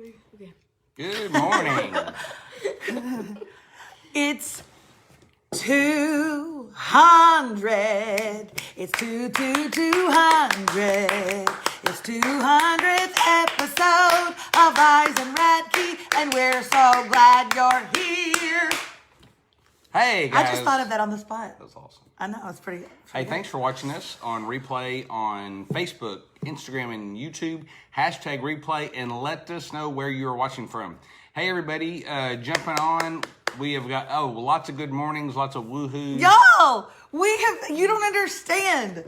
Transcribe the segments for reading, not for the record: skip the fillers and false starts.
Okay. Good morning. It's 200. It's 200. It's 200th episode of Rise Radke, and we're so glad you're here. Hey, guys. I just thought of that on the spot. That was awesome. I know, it's pretty Hey, good. thanks for watching us on replay on Facebook, Instagram, and YouTube. Hashtag replay, and let us know where you're watching from. Hey, everybody, jumping on. We have got, lots of good mornings, lots of woohoos. Y'all, you don't understand.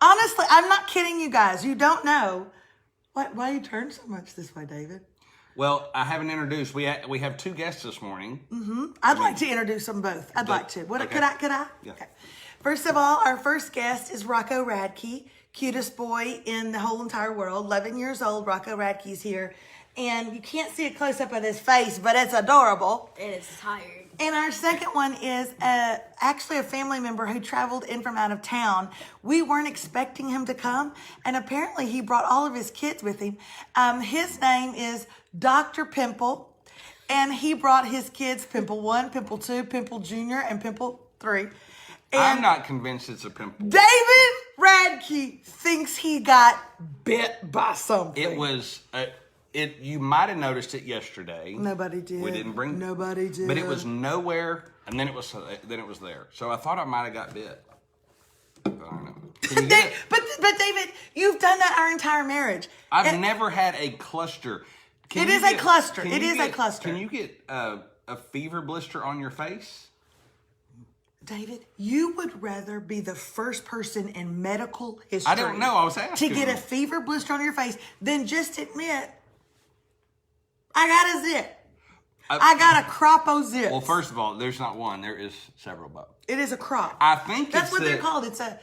Honestly, I'm not kidding you guys. You don't know. Why you turn so much this way, David? Well, I haven't introduced. We have two guests this morning. I'd like to introduce them both. I'd like to. Okay. Could I? Yeah. Okay. First of all, our first guest is Radke Radke, cutest boy in the whole entire world. 11 years old, Radke Radke's here. And you can't see a close-up of his face, but it's adorable. And it's tired. And our second one is actually a family member who traveled in from out of town. We weren't expecting him to come, and apparently he brought all of his kids with him. His name is Dr. Pimple, and he brought his kids, Pimple 1, Pimple 2, Pimple Jr., and Pimple 3. And I'm not convinced it's a pimple. David Radke thinks he got bit by something. It was... You might have noticed it yesterday. Nobody did. We didn't bring. Nobody did. But it was nowhere, and then it was there. So I thought I might have got bit. I don't know. Can you get it? But David, you've done that our entire marriage. I've never had a cluster. It is a cluster. It is a cluster. Can you get a fever blister on your face? David, you would rather be the first person in medical history. I don't know. I was asking. To get a fever blister on your face than just admit, I got a zit. I got a crop zit. Well, first of all, there's not one. There is several, but it is a crop. I think that's what they're called. It's a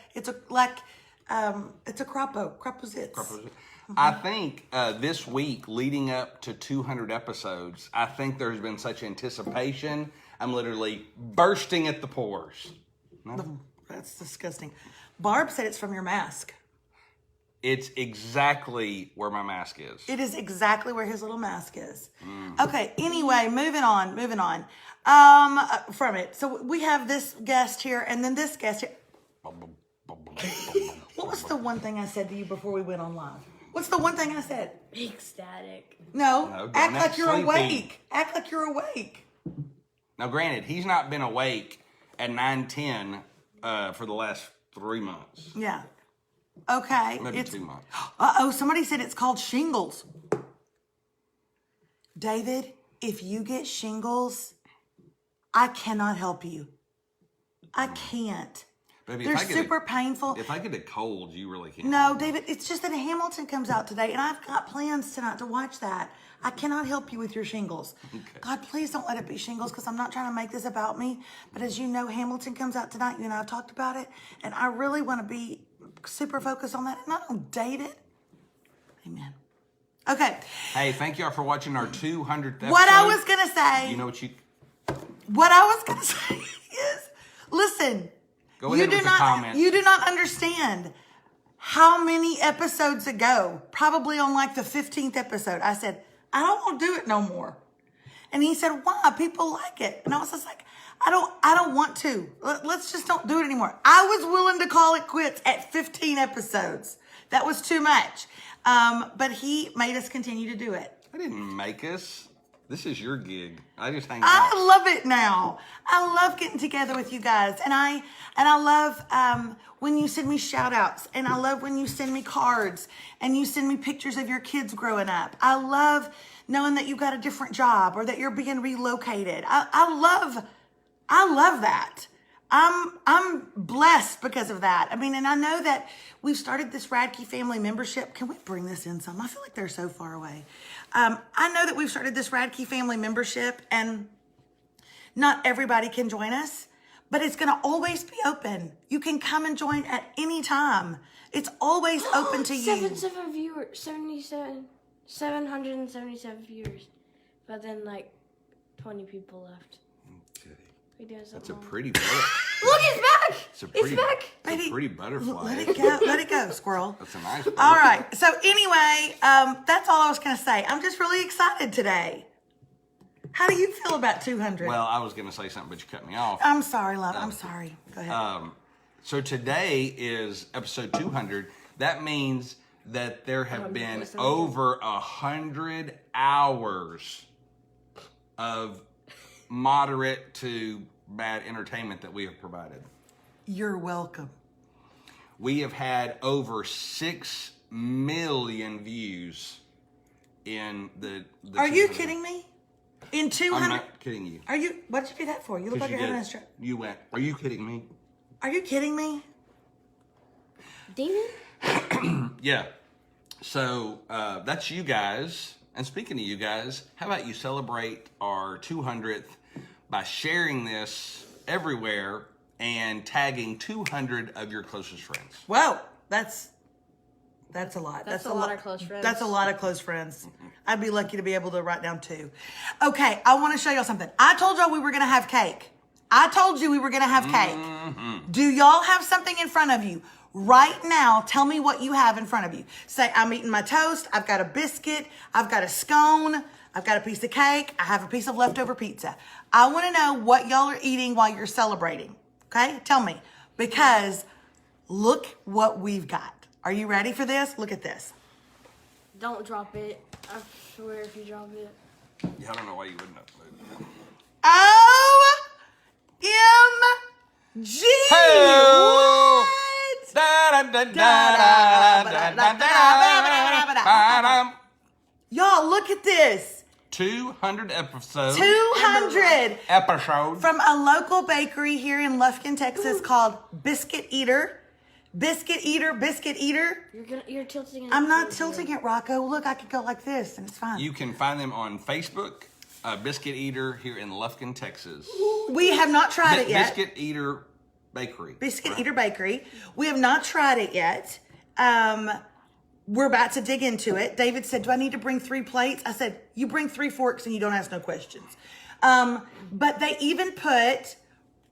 cropo zits. I think this week leading up to 200 episodes, I think there's been such anticipation. I'm literally bursting at the pores. No? That's disgusting. Barb said it's from your mask. It's exactly where my mask is. It is exactly where his little mask is. Okay, anyway, moving on. From it. So we have this guest here and then this guest here. What was the one thing I said to you before we went on live? What's the one thing I said? Ecstatic. No, act like you're awake. Act like you're awake. Now, granted, he's not been awake at 9:10 for the last 3 months. Yeah. Okay. Maybe 2 months. Somebody said it's called shingles. David, if you get shingles, I cannot help you. I can't. Baby, They're super painful. If I get a cold, you really can't. No, David, it's just that Hamilton comes out today, and I've got plans tonight to watch that. I cannot help you with your shingles. Okay. God, please don't let it be shingles, because I'm not trying to make this about me. But as you know, Hamilton comes out tonight. You and I talked about it, and I really want to be super focused on that, and I don't date it. Amen. Okay. Hey, thank y'all for watching our 200th episode. What I was going to say. You know what you... What I was going to say is, listen. Go ahead with the comments. You do not understand how many episodes ago, probably on like the 15th episode, I said, I don't want to do it no more. And he said, why? People like it. And I was just like, I don't want to. Let's just don't do it anymore. I was willing to call it quits at 15 episodes. That was too much. But he made us continue to do it. I didn't make us. This is your gig. I just hang out. I love it now. I love getting together with you guys. And I love when you send me shout outs. And I love when you send me cards. And you send me pictures of your kids growing up. I love knowing that you got a different job or that you're being relocated. I love that. I'm blessed because of that. I mean, and I know that we've started this Radke Family membership. Can we bring this in some? I feel like they're so far away. I know that we've started this Radke Family membership, and not everybody can join us, but it's going to always be open. You can come and join at any time. It's always open to you. 777 viewers, but then like 20 people left. Okay. He does That's a wrong. pretty butterfly. Look, it's back. It's a pretty, back. It's a pretty butterfly. Let it go, squirrel. That's a nice butterfly. All right. So anyway, that's all I was going to say. I'm just really excited today. How do you feel about 200? Well, I was going to say something, but you cut me off. I'm sorry, love. I'm sorry. Go ahead. So today is episode 200. That means that there have been over 100 hours of moderate to bad entertainment that we have provided. You're welcome. We have had over 6 million views in the Are you 200. kidding me? In 200? I'm not kidding you. Are you? What did you do that for? You look like you're having a stroke. You went, are you kidding me? Are you kidding me? Demon? Yeah. So that's you guys. And speaking of you guys, how about you celebrate our 200th by sharing this everywhere and tagging 200 of your closest friends? Whoa, that's a lot. That's a lot of close friends. That's a lot of close friends. I'd be lucky to be able to write down 2. Okay, I want to show y'all something. I told y'all we were going to have cake. I told you we were going to have cake. Mm-hmm. Do y'all have something in front of you? Right now, tell me what you have in front of you. Say, I'm eating my toast. I've got a biscuit. I've got a scone. I've got a piece of cake. I have a piece of leftover pizza. I want to know what y'all are eating while you're celebrating. Okay? Tell me. Because look what we've got. Are you ready for this? Look at this. Don't drop it. I swear if you drop it. Yeah, I don't know why you wouldn't upload. OMG! Hey! What? Y'all, look at this. 200 episodes. 200 Episode. from a local bakery here in Lufkin, Texas called Biscuit Eater. Biscuit Eater, Biscuit Eater. You're tilting it. I'm not tilting it, Rocco. Look, I could go like this and it's fine. You can find them on Facebook. Biscuit Eater here in Lufkin, Texas. We have not tried it yet. Biscuit Eater Bakery. Biscuit Eater Bakery. We have not tried it yet. We're about to dig into it. David said, do I need to bring 3 plates? I said, you bring 3 forks and you don't ask no questions. But they even put,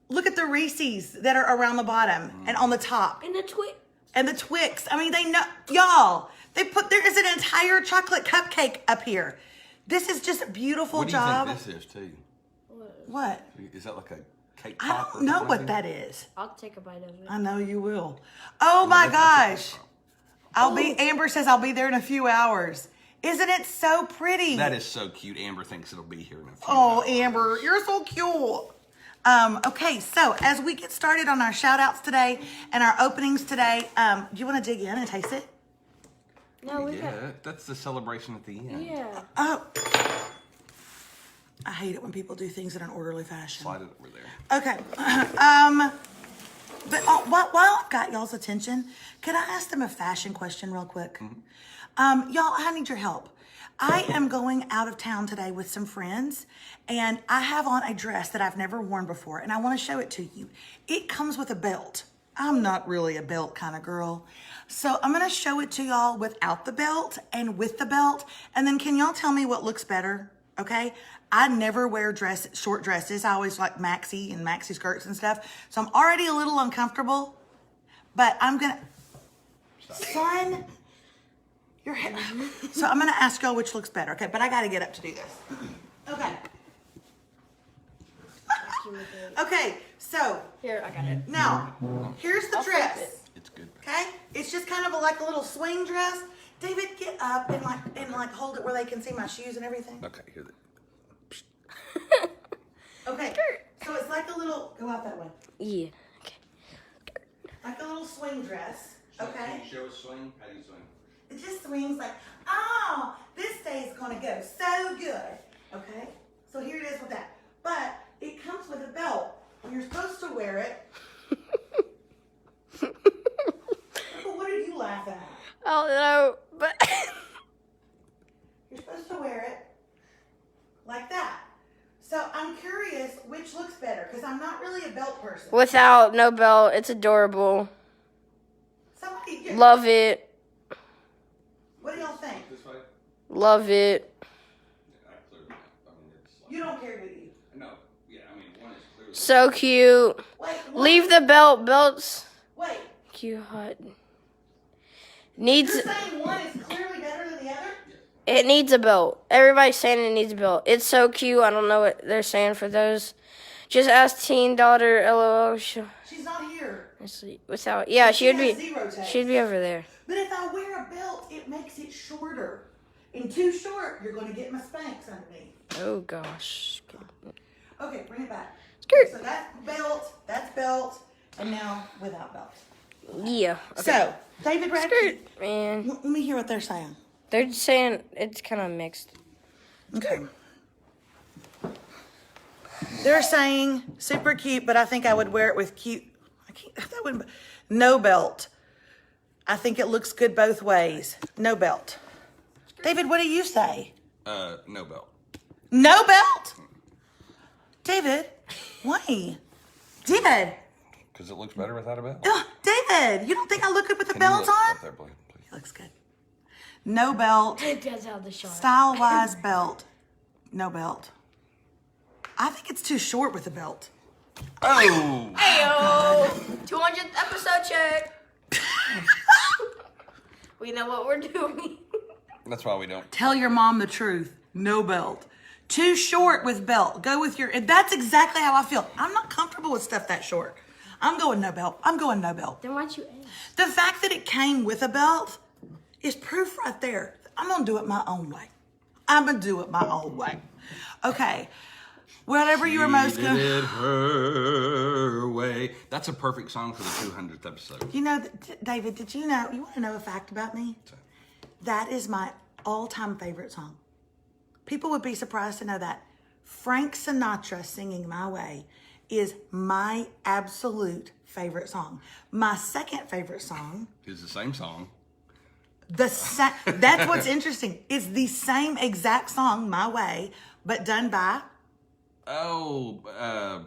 look at the Reese's that are around the bottom and on the top. And the twit. And the Twix. I mean, they know, y'all, there is an entire chocolate cupcake up here. This is just a beautiful job. What do you think this is, too? What? Is that like a cake I pop? don't know what that is. I'll take a bite of it. I know you will. Oh my gosh. Amber says I'll be there in a few hours. Isn't it so pretty? That is so cute. Amber thinks it'll be here in a few Oh, hours. Amber, you're so cute. Okay, so as we get started on our shout outs today and our openings today, do you want to dig in and taste it? No, we Yeah, got. that's the celebration at the end. Yeah. Oh, I hate it when people do things in an orderly fashion. Slide it over there. Okay. But while I've got y'all's attention, could I ask them a fashion question real quick? Mm-hmm. Y'all, I need your help. I am going out of town today with some friends, and I have on a dress that I've never worn before, and I want to show it to you. It comes with a belt. I'm not really a belt kind of girl. So I'm going to show it to y'all without the belt and with the belt, and then can y'all tell me what looks better? Okay? I never wear short dresses. I always like maxi and maxi skirts and stuff. So I'm already a little uncomfortable, but I'm going to... Son... Your head. So I'm going to ask y'all which looks better, okay? But I got to get up to do this. Okay. Okay, so Here, I got it. now, here's the I'll flip dress, it. It's good. okay? It's just kind of like a little swing dress. David, get up and hold it where they can see my shoes and everything. Okay, here. Okay, so it's like a little, go out that way. Yeah. Okay. Like a little swing dress, okay? Show a swing. How do you swing? It just swings like, oh, this day is going to go so good. Okay? So here it is with that. But it comes with a belt. You're supposed to wear it. What are you laughing at? Oh, no, but... You're supposed to wear it like that. So I'm curious which looks better because I'm not really a belt person. Without no belt, it's adorable. Somebody, Love it. what do y'all think? This way? Love it. I clearly, I mean, it's like, You don't care, do you? no, yeah, I mean, one is clearly So cute. Wait, what? Leave the belt. Belts. Wait. Cute hot. Needs. You're saying one is clearly better than the other? It needs a belt. Everybody's saying it needs a belt. It's so cute. I don't know what they're saying for those. Just ask teen daughter. LOL. She's not here. Without. Yeah, she'd has be. 0 text. She'd be over there. But if I wear a belt, it makes it shorter. And too short, you're going to get my Spanx underneath. Oh gosh. Okay, bring it back. Skirt. So that's belt, and now without belt. Yeah. Okay. So, David Radke, Skirt, man. let me hear what they're saying. They're saying it's kind of mixed. Okay. They're saying super cute, but I think I would wear it with cute. No belt. I think it looks good both ways. No belt. David, what do you say? No belt. No belt? David, why? David. Because it looks better without a belt. Ugh, David, you don't think I look good with the Can you belt look on? up there, please? It looks good. No belt. It does have the shot. Style-wise belt. No belt. I think it's too short with the belt. Oh! Heyo! 200th episode check. We know what we're doing. That's why we don't. Tell your mom the truth. No belt. Too short with belt. Go with your... That's exactly how I feel. I'm not comfortable with stuff that short. I'm going no belt. I'm going no belt. Then why'd you ask? The fact that it came with a belt is proof right there. I'm going to do it my own way. I'm going to do it my own way. Okay. Whatever you were most She did it her way. That's a perfect song for the 200th episode. You know, David, did you know? You want to know a fact about me? That is my all-time favorite song. People would be surprised to know that. Frank Sinatra singing My Way is my absolute favorite song. My second favorite song. It's the same song. That's what's interesting. It's the same exact song, My Way, but done by... A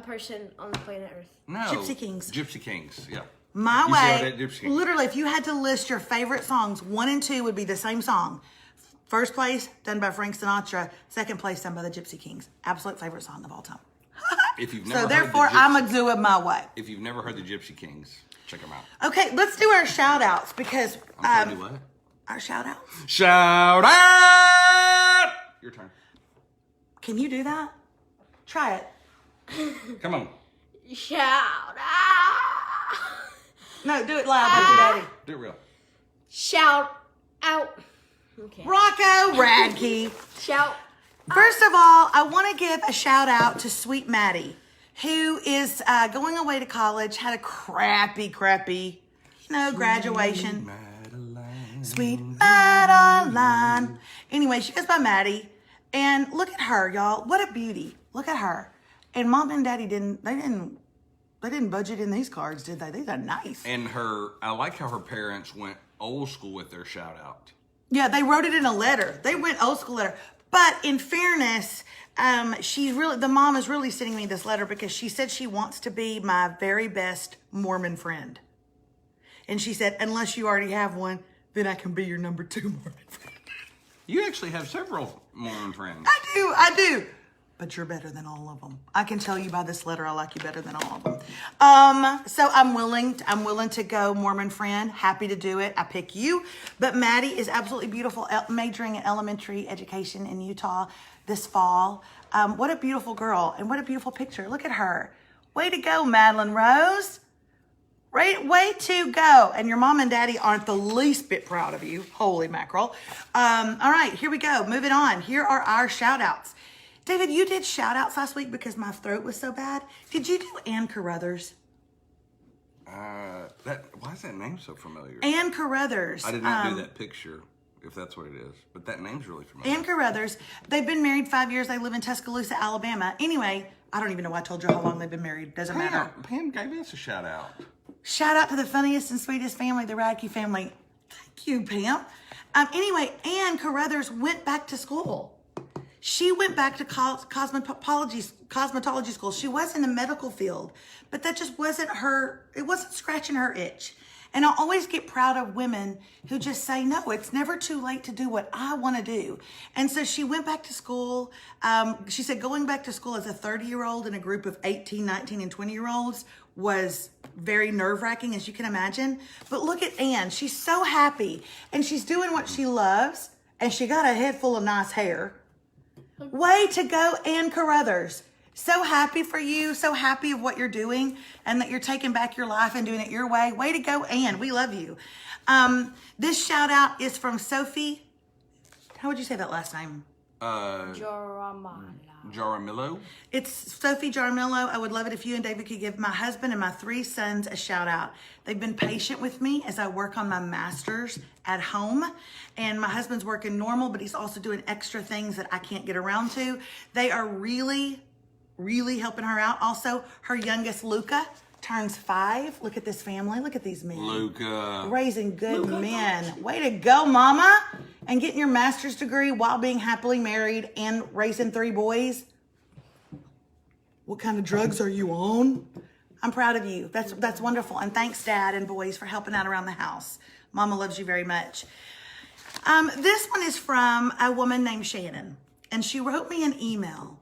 person on the planet Earth. No. Gypsy Kings. Gypsy Kings, yeah. My You see how that Way, Gypsy Kings- literally, if you had to list your favorite songs, 1 and 2 would be the same song. First place, done by Frank Sinatra. Second place, done by the Gypsy Kings. Absolute favorite song of all time. If you've never So heard therefore, the Gypsy- I'm going to do it my way. If you've never heard the Gypsy Kings, check them out. Okay, let's do our shout-outs because... I'm sorry, do what? Our shout-outs? Shout out! Your turn. Can you do that? Try it. Come on. Shout out. No, do it loud, do it, Daddy. Do it real. Shout out. Okay. Rocco Radke. Shout. First of all, I want to give a shout out to Sweet Maddie, who is going away to college, had a crappy, graduation. Sweet Madeline. Anyway, she goes by Maddie. And look at her, y'all. What a beauty. Look at her. And Mom and Daddy didn't budget in these cards, did they? These are nice. And I like how her parents went old school with their shout out. Yeah, they wrote it in a letter. They went old school letter. But in fairness, the mom is really sending me this letter because she said she wants to be my very best Mormon friend. And she said, unless you already have one, then I can be your number 2 Mormon friend. You actually have several Mormon friends. I do. But you're better than all of them. I can tell you by this letter, I like you better than all of them. So I'm willing to go Mormon friend. Happy to do it. I pick you. But Maddie is absolutely beautiful, majoring in elementary education in Utah this fall. What a beautiful girl and what a beautiful picture. Look at her. Way to go, Madeline Rose. Way to go. And your mom and daddy aren't the least bit proud of you. Holy mackerel. All right, here we go. Moving on. Here are our shout outs. David, you did shout outs last week because my throat was so bad. Did you do Ann Carruthers? Why is that name so familiar? Ann Carruthers. I did not do that picture, if that's what it is. But that name's really familiar. Ann Carruthers. They've been married 5 years. They live in Tuscaloosa, Alabama. Anyway, I don't even know why I told you how long they've been married. Doesn't matter. Pam gave us a shout out. Shout out to the funniest and sweetest family, the Radke family. Thank you, Pam. Anyway, Ann Carruthers went back to school. She went back to cosmetology school. She was in the medical field, but that just wasn't her. It wasn't scratching her itch. And I always get proud of women who just say, no, it's never too late to do what I want to do. And so she went back to school. She said going back to school as a 30-year-old in a group of 18, 19, and 20-year-olds was very nerve-wracking, as you can imagine. But look at Anne. She's so happy. And she's doing what she loves. And she got a head full of nice hair. Way to go, Ann Carruthers. So happy for you. So happy of what you're doing and that you're taking back your life and doing it your way. Way to go, Ann. We love you. This shout out is from Sophie. How would you say that last name? Jaramillo. It's Sophie Jaramillo. I would love it if you and David could give my husband and my 3 sons a shout out. They've been patient with me as I work on my master's at home. And my husband's working normal, but he's also doing extra things that I can't get around to. They are really, really helping her out. Also, her youngest, Luca, turns 5. Look at this family. Look at these men. Luca. Raising good men. Way to go, mama. And getting your master's degree while being happily married and raising 3 boys. What kind of drugs are you on? I'm proud of you. That's wonderful. And thanks, Dad and boys, for helping out around the house. Mama loves you very much. This one is from a woman named Shannon. And she wrote me an email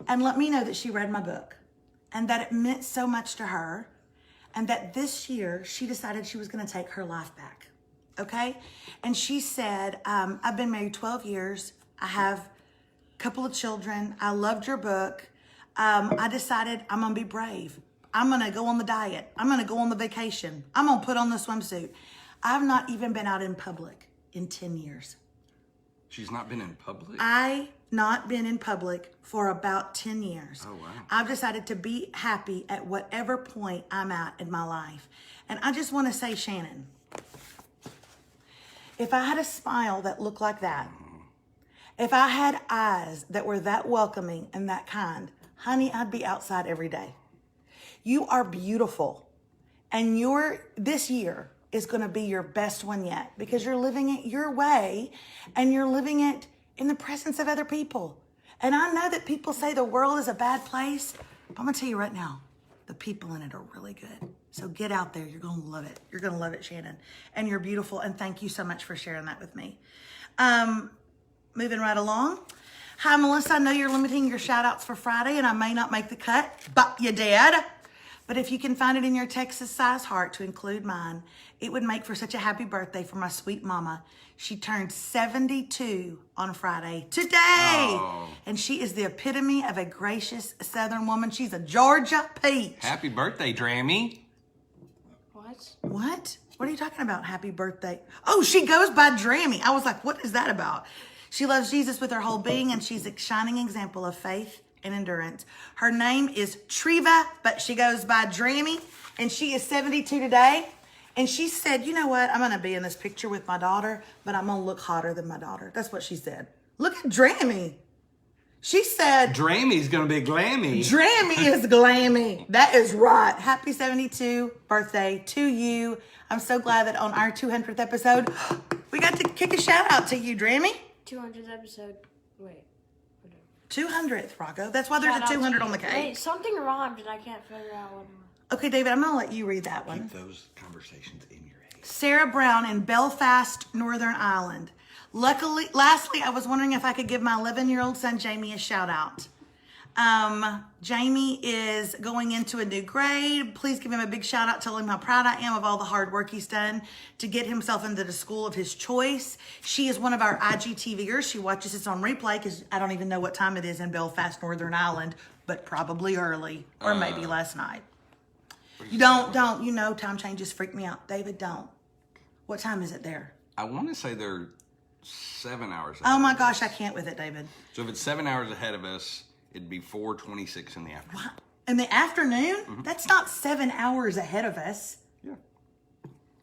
and let me know that she read my book and that it meant so much to her and that this year she decided she was going to take her life back. Okay? And she said, I've been married 12 years. I have a couple of children. I loved your book. I decided I'm going to be brave. I'm going to go on the diet. I'm going to go on the vacation. I'm going to put on the swimsuit. I've not even been out in public in 10 years. She's not been in public? I not been in public for about 10 years. Oh, wow. I've decided to be happy at whatever point I'm at in my life. And I just want to say, Shannon, if I had a smile that looked like that, if I had eyes that were that welcoming and that kind, honey, I'd be outside every day. You are beautiful. And this year is going to be your best one yet because you're living it your way and you're living it in the presence of other people. And I know that people say the world is a bad place, but I'm going to tell you right now, the people in it are really good. So get out there. You're going to love it. You're going to love it, Shannon. And you're beautiful. And thank you so much for sharing that with me. Moving right along. Hi, Melissa. I know you're limiting your shout outs for Friday and I may not make the cut, but you did. But if you can find it in your Texas size heart to include mine, it would make for such a happy birthday for my sweet mama. She turned 72 on Friday today. Oh. And she is the epitome of a gracious Southern woman. She's a Georgia peach. Happy birthday, Drammy. What? What are you talking about? Happy birthday. Oh, she goes by Drammy. I was like, what is that about? She loves Jesus with her whole being and she's a shining example of faith and endurance. Her name is Treva, but she goes by Drammy, and she is 72 today. And she said, you know what? I'm going to be in this picture with my daughter, but I'm going to look hotter than my daughter. That's what she said. Look at Drammy. She said, Drammy's going to be glammy. Drammy is glammy. That is right. Happy 72 birthday to you. I'm so glad that on our 200th episode, we got to kick a shout out to you, Drammy. 200th episode. Wait. 200th, Rocco. That's why there's Shout a 200 out on the to- cake. Wait, something rhymed and I can't figure out what it was. Okay, David, I'm going to let you read that one. Keep those conversations in your head. Sarah Brown in Belfast, Northern Ireland. Lastly, I was wondering if I could give my 11-year-old son, Jamie, a shout out. Jamie is going into a new grade. Please give him a big shout out. Tell him how proud I am of all the hard work he's done to get himself into the school of his choice. She is one of our IGTVers. She watches this on replay because I don't even know what time it is in Belfast, Northern Ireland, but probably early or maybe last night. You don't. You know, time changes freak me out. David, don't. What time is it there? I want to say they're 7 hours ahead Oh my of gosh, I us. can't with it, David. So if it's 7 hours ahead of us, it'd be 4:26 in the afternoon. What? In the afternoon? That's not 7 hours ahead of us. Yeah.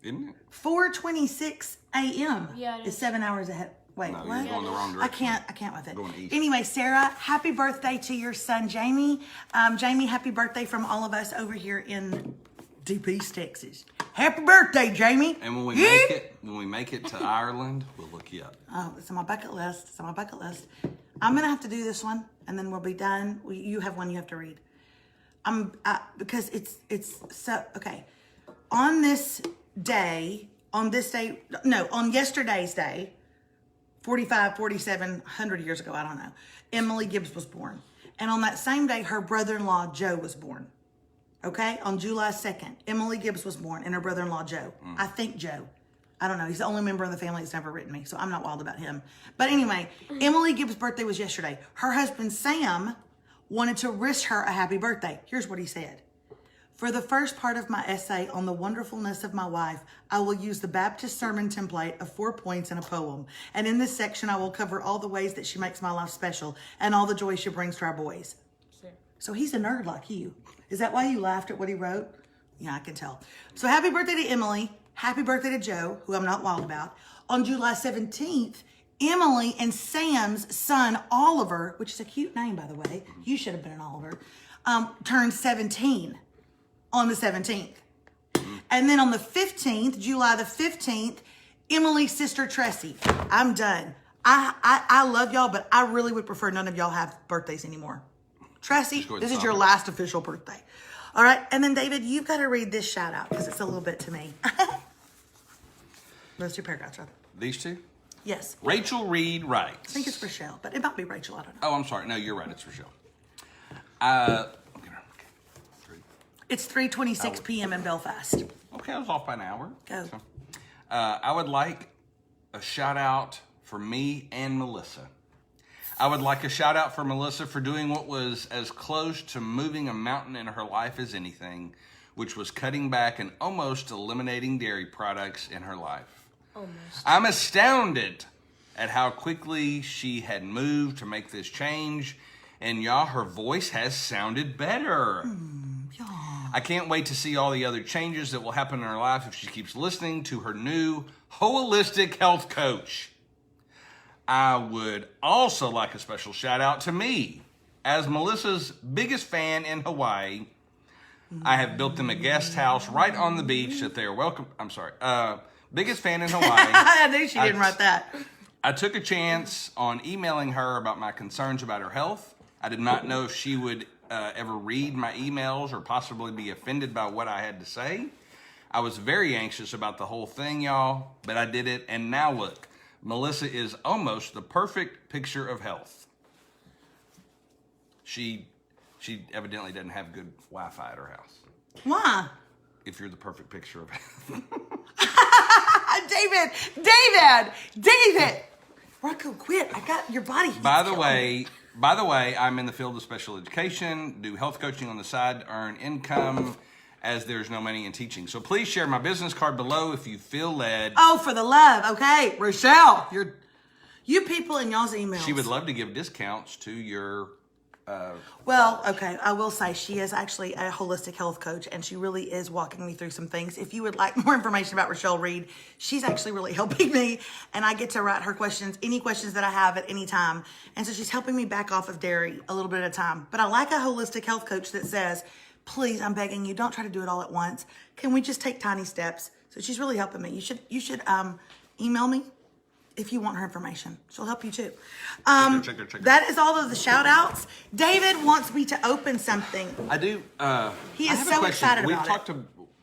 Isn't it? 4:26 a.m. Yeah, it is is. 7 hours ahead. Wait, No, what? you're going the wrong I direction. can't with it. Going east. Anyway, Sarah, happy birthday to your son, Jamie. Jamie, happy birthday from all of us over here in Deep East, Texas. Happy birthday, Jamie. And when we Yeah. make it to Ireland, we'll look you up. Oh, it's on my bucket list. It's on my bucket list. I'm gonna have to do this one, and then we'll be done. You have one you have to read. Because it's so okay. On this day, on yesterday's day, 4,700 years ago, I don't know, Emily Gibbs was born. And on that same day, her brother-in-law, Joe, was born. Okay? On July 2nd, Emily Gibbs was born and her brother-in-law, Joe. I think Joe. I don't know. He's the only member of the family that's never written me, so I'm not wild about him. But anyway, Emily Gibbs' birthday was yesterday. Her husband, Sam, wanted to wish her a happy birthday. Here's what he said. For the first part of my essay on the wonderfulness of my wife, I will use the Baptist sermon template of 4 points and a poem. And in this section, I will cover all the ways that she makes my life special and all the joy she brings to our boys. Sure. So he's a nerd like you. Is that why you laughed at what he wrote? Yeah, I can tell. So happy birthday to Emily. Happy birthday to Joe, who I'm not wild about. On July 17th, Emily and Sam's son, Oliver, which is a cute name, by the way. You should have been an Oliver, turned 17 on the 17th. And then on the 15th, July the 15th, Emily's sister, Tressie. I'm done. I love y'all, but I really would prefer none of y'all have birthdays anymore. Tressie, this is your last official birthday. All right, and then David, you've got to read this shout out because it's a little bit to me. Those two paragraphs, right? These two? Yes. Rachel Reed writes. I think it's Rochelle, but it might be Rachel. I don't know. Oh, I'm sorry. No, you're right. It's Rochelle. It's 3:26 p.m. in Belfast. Okay, I was off by an hour. Go. So, I would like a shout out for me and Melissa. I would like a shout out for Melissa for doing what was as close to moving a mountain in her life as anything, which was cutting back and almost eliminating dairy products in her life. Almost. I'm astounded at how quickly she had moved to make this change, and y'all, her voice has sounded better. I can't wait to see all the other changes that will happen in her life if she keeps listening to her new holistic health coach. I would also like a special shout out to me. As Melissa's biggest fan in Hawaii, I have built them a guest house right on the beach that they are welcome. I'm sorry. Biggest fan in Hawaii. I knew she didn't write that. I took a chance on emailing her about my concerns about her health. I did not know if she would ever read my emails or possibly be offended by what I had to say. I was very anxious about the whole thing, y'all, but I did it. And now look, Melissa is almost the perfect picture of health. She evidently doesn't have good Wi-Fi at her house. Why? If you're the perfect picture of health. David! Rocco, quit. I got your body. By the way, I'm in the field of special education, do health coaching on the side to earn income as there's no money in teaching. So please share my business card below if you feel led. Oh, for the love. Okay, Rochelle, you people in y'all's emails. She would love to give discounts to your Well, okay, I will say she is actually a holistic health coach, and she really is walking me through some things. If you would like more information about Rochelle Reed, she's actually really helping me, and I get to write her questions, any questions that I have at any time. And so she's helping me back off of dairy a little bit at a time. But I like a holistic health coach that says, please, I'm begging you, don't try to do it all at once. Can we just take tiny steps? So she's really helping me. You should email me if you want her information. She'll help you too. Check her. That is all of the shout outs. David wants me to open something. I do. He is so excited about it.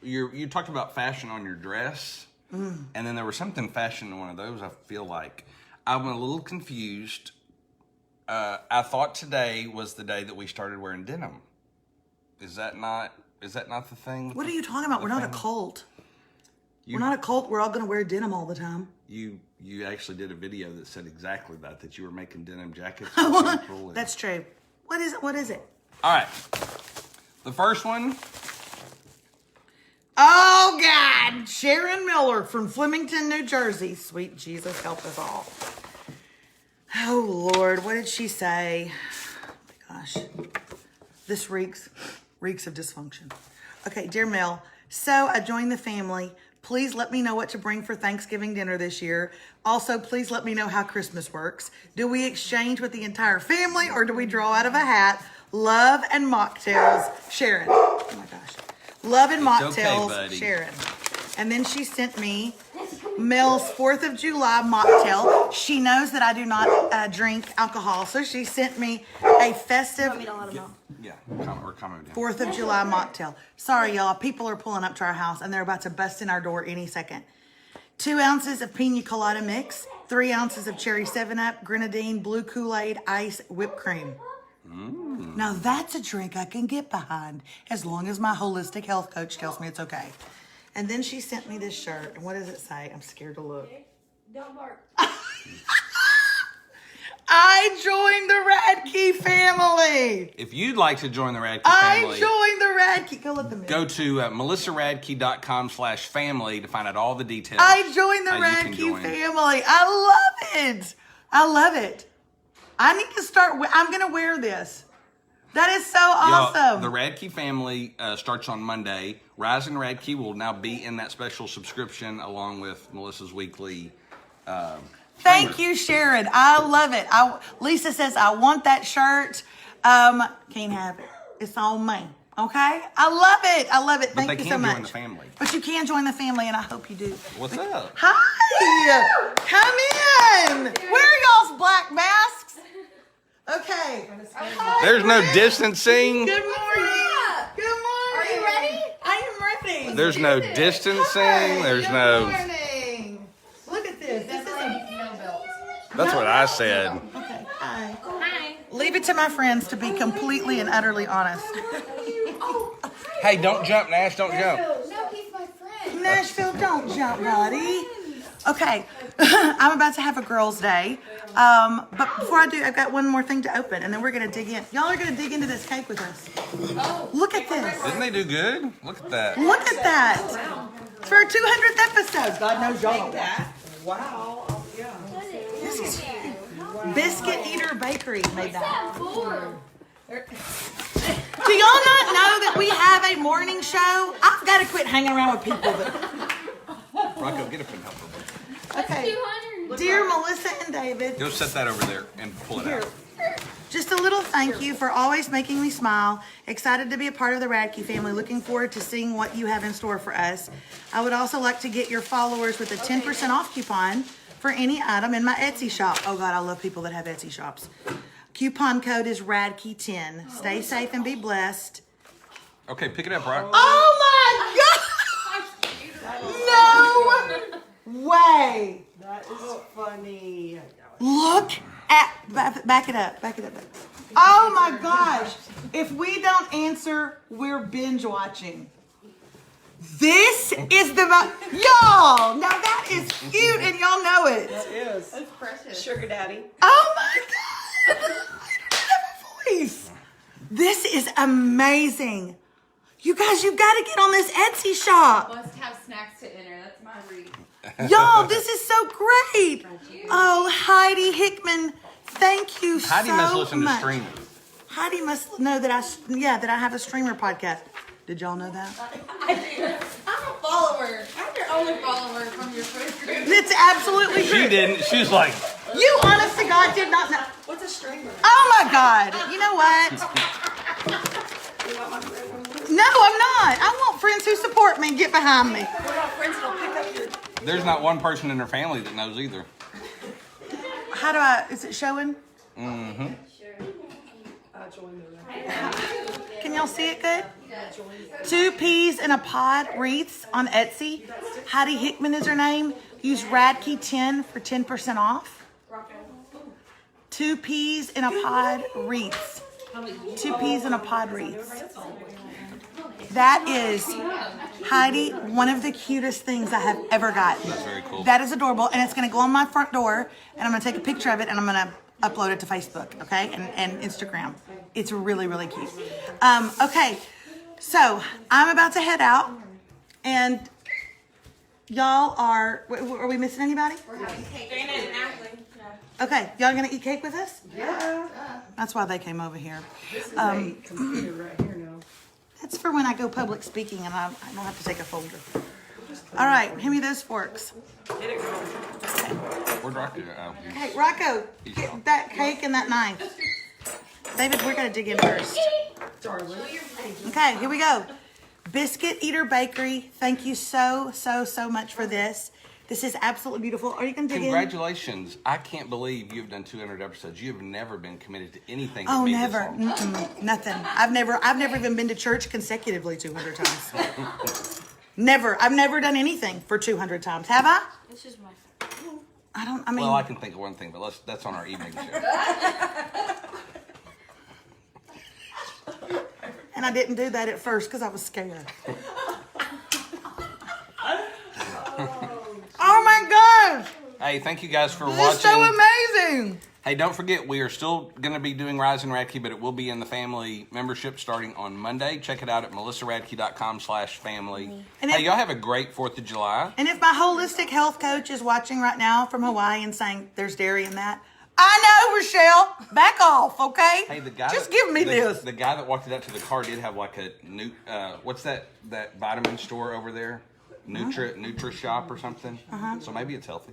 You talked about fashion on your dress, and then there was something fashion in one of those. I feel like I'm a little confused. I thought today was the day that we started wearing denim. Is that not the thing? What are you talking about? We're not a cult. We're not a cult. We're all going to wear denim all the time. You actually did a video that said exactly that you were making denim jackets. That's true. What is it? All right. The first one. Oh, God. Sharon Miller from Flemington, New Jersey. Sweet Jesus, help us all. Oh, Lord. What did she say? Oh, my gosh. This reeks of dysfunction. Okay, dear Mel. So I joined the family. Please let me know what to bring for Thanksgiving dinner this year. Also, please let me know how Christmas works. Do we exchange with the entire family or do we draw out of a hat? Love and mocktails, Sharon. Oh my gosh. Love and mocktails, okay, Sharon. And then she sent me Mel's 4th of July mocktail. She knows that I do not drink alcohol, so she sent me a festive Yeah, comment down. 4th of July mocktail. Sorry, y'all. People are pulling up to our house, and they're about to bust in our door any second. 2 ounces of pina colada mix, 3 ounces of cherry 7-Up, grenadine, blue Kool-Aid, ice, whipped cream. Now that's a drink I can get behind as long as my holistic health coach tells me it's okay. And then she sent me this shirt. And what does it say? I'm scared to look. Don't bark. I joined the Radke family. If you'd like to join the Radke family, I joined the Radke. Go look at me. go to melissaradke.com/family to find out all the details. I joined the how you can Radke join. family. I love it. I love it. I need to start. I'm going to wear this. That is so awesome. Y'all, the Radke family starts on Monday. Rise Radke will now be in that special subscription along with Melissa's weekly. Thank you, Sharon. I love it. Lisa says, I want that shirt. Can't have it. It's on me. Okay? I love it. I love it. But Thank they you can so much. join the family. But you can join the family, and I hope you do. What's up? Hi. Come in. Where are y'all's black masks? Okay. There's no distancing. Good morning. Good morning. Are you ready? I am ready. There's no distancing. There's Good no. morning. Look at this. This is a... That's what I said. Okay. Hi. Hi. Leave it to my friends to be completely and utterly honest. Hey, don't jump, Nash. Don't jump. No, he's my friend. Nashville, don't jump, buddy. Okay, I'm about to have a girls' day. But before I do, I've got one more thing to open, and then we're going to dig in. Y'all are going to dig into this cake with us. Look at this. Didn't they do good? Look at that. Look at that. It's for our 200th episode. God knows y'all don't that. Wow. Yeah. This is Biscuit Eater Bakery made that. Do y'all not know that we have a morning show? I've got to quit hanging around with people that... Rocco, get up and help her. Okay. Dear Melissa and David, Go set that over there and pull it out. just a little thank you for always making me smile. Excited to be a part of the Radke family. Looking forward to seeing what you have in store for us. I would also like to get your followers with a 10% off coupon for any item in my Etsy shop. Oh God, I love people that have Etsy shops. Coupon code is Radke10. Stay safe and be blessed. Okay, pick it up, Rock. Oh my God! No way! That is funny. Look at, back it up. Oh my gosh. If we don't answer, we're binge watching. This is the, y'all, now that is cute and y'all know it. That is. That's precious. Sugar daddy. Oh my God. I don't have a voice. This is amazing. You guys, you've got to get on this Etsy shop. Must have snacks to enter. That's my read. Y'all, this is so great. Oh, Heidi Hickman, thank you so much. Heidi must listen to streaming. Heidi must know that I have a streamer podcast. Did y'all know that? I do. I'm a follower. I'm your only follower from your first group. It's absolutely true. She didn't. She was like, You honest to God did not know. What's a streamer? Oh my God. You know what? You want my friend? No, I'm not. I want friends who support me. Get behind me. What about friends that'll pick up your... there's not one person in her family that knows either. How do I, is it showing? Mm-hmm. I joined the... Can y'all see it good? 2 peas in a pod wreaths on Etsy. Heidi Hickman is her name. Use Radke10 for 10% off. 2 peas in a pod wreaths. 2 peas in a pod wreaths. That is, Heidi, one of the cutest things I have ever gotten. That's very cool. That is adorable, and it's going to go on my front door, and I'm going to take a picture of it, and I'm going to upload it to Facebook, okay, and Instagram. It's really, really cute. Okay, so I'm about to head out, and y'all are we missing anybody? We're having cake. Dana and Ashley. Okay, y'all going to eat cake with us? Yeah. That's why they came over here. This is a computer right here now. That's for when I go public speaking and I don't have to take a folder. All right, hand me those forks. Get it, girl. Where'd Rocco go? Hey, Rocco, get that cake and that knife. David, we're going to dig in first. Darling. Okay, here we go. Biscuit Eater Bakery, thank you so much for this. This is absolutely beautiful. Are you going to dig in? Congratulations. I can't believe you've done 200 episodes. You have never been committed to anything. Oh, with me never. This long. Nothing. I've never even been to church consecutively 200 times. Never. I've never done anything for 200 times. Have I? This is my Well, I can think of one thing, but that's on our evening show. And I didn't do that at first because I was scared. Oh my gosh! Hey, thank you guys for This watching. is so amazing! Hey, don't forget, we are still going to be doing Rise Radke, but it will be in the family membership starting on Monday. Check it out at melissaradke.com/family. And Hey, if- y'all have a great 4th of July. And if my holistic health coach is watching right now from Hawaii and saying there's dairy in that, I know, Rochelle. Back off, okay? Hey, the guy Just give me this. The guy that walked it out to the car did have like a new, what's that vitamin store over there? Nutra Shop or something. So maybe it's healthy.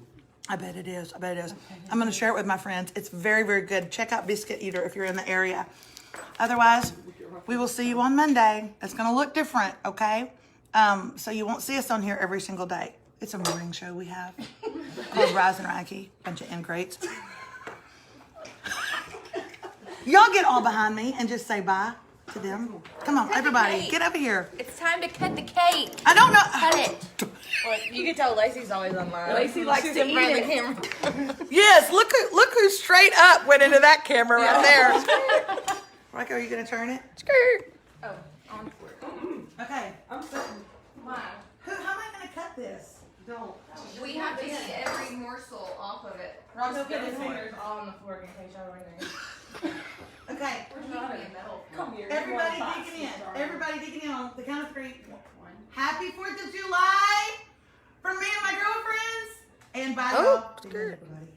I bet it is. I'm going to share it with my friends. It's very, very good. Check out Biscuit Eater if you're in the area. Otherwise, we will see you on Monday. It's going to look different, okay? So you won't see us on here every single day. It's a morning show we have called Rise Radke. Bunch of ingrates. Y'all get all behind me and just say bye to them. Come on, everybody, get over here. It's time to cut the cake. I don't know. Cut it. Well, you can tell Lacey's always online. Lacey likes She's to in front eat of the camera. Yes, look who straight up went into that camera right there. Rico, are you gonna turn it? Oh, on for it. Okay. I'm sitting. Wow. How am I gonna cut this? Don't. We have to get every morsel off of it. Ross, get his fingers all on the floor in case y'all are in there. Okay. Come here. Everybody digging in. Everybody digging in on the count of 3. Happy 4th of July from me and my girlfriends. And bye, y'all. Good night, everybody.